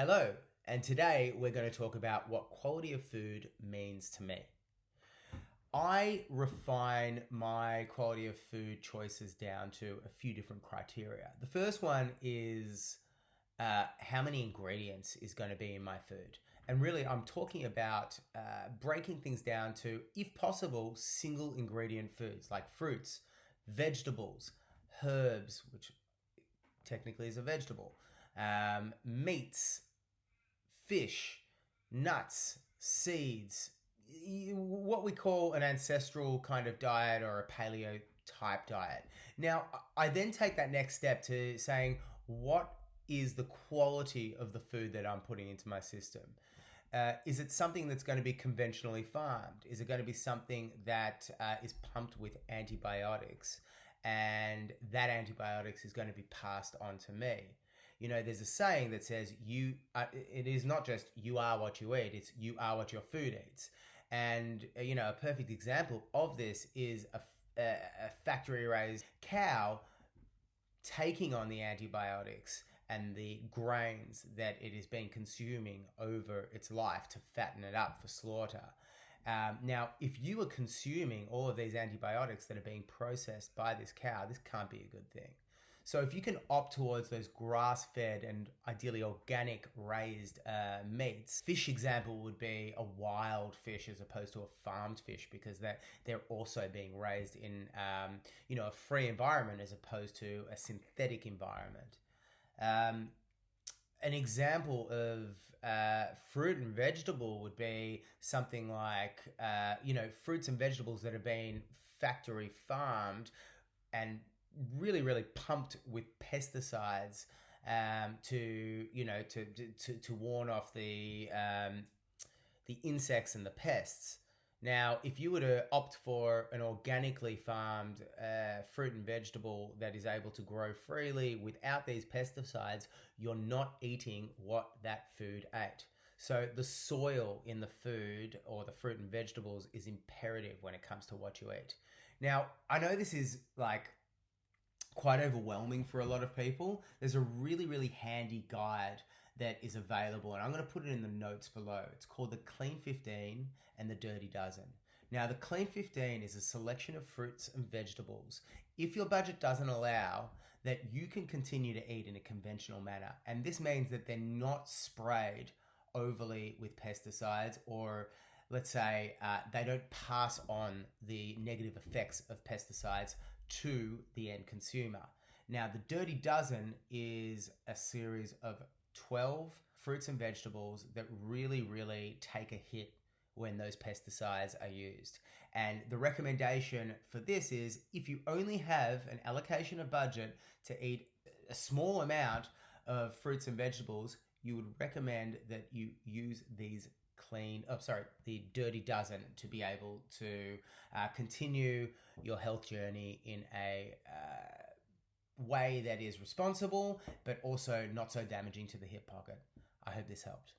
Hello, and today we're going to talk about what quality of food means to me. I refine my quality of food choices down to a few different criteria. The first one is how many ingredients is going to be in my food. And really, I'm talking about breaking things down to, if possible, single ingredient foods like fruits, vegetables, herbs, which technically is a vegetable, meats, fish, nuts, seeds, what we call an ancestral kind of diet or a paleo type diet. Now, I then take that next step to saying, what is the quality of the food that I'm putting into my system? Is it something that's going to be conventionally farmed? Is it going to be something that is pumped with antibiotics? And that antibiotics is going to be passed on to me. You know, there's a saying that says it is not just you are what you eat, it's you are what your food eats. And, a perfect example of this is a factory raised cow taking on the antibiotics and the grains that it has been consuming over its life to fatten it up for slaughter. Now, if you are consuming all of these antibiotics that are being processed by this cow, this can't be a good thing. So if you can opt towards those grass-fed and ideally organic raised meats, fish example would be a wild fish as opposed to a farmed fish, because they're also being raised in a free environment as opposed to a synthetic environment. An example of fruit and vegetable would be something like fruits and vegetables that have been factory farmed and really, really pumped with pesticides to warn off the insects and the pests. Now, if you were to opt for an organically farmed fruit and vegetable that is able to grow freely without these pesticides, you're not eating what that food ate. So the soil in the food or the fruit and vegetables is imperative when it comes to what you eat. Now, I know this is quite overwhelming for a lot of people. There's a really, really handy guide that is available, and I'm going to put it in the notes below. It's called the Clean 15 and the Dirty Dozen. Now, the Clean 15 is a selection of fruits and vegetables, if your budget doesn't allow, that you can continue to eat in a conventional manner. And this means that they're not sprayed overly with pesticides, or let's say they don't pass on the negative effects of pesticides to the end consumer. Now, the Dirty Dozen is a series of 12 fruits and vegetables that really, really take a hit when those pesticides are used. And the recommendation for this is, if you only have an allocation of budget to eat a small amount of fruits and vegetables, you would recommend that you use the Dirty Dozen to be able to continue your health journey in a way that is responsible, but also not so damaging to the hip pocket. I hope this helped.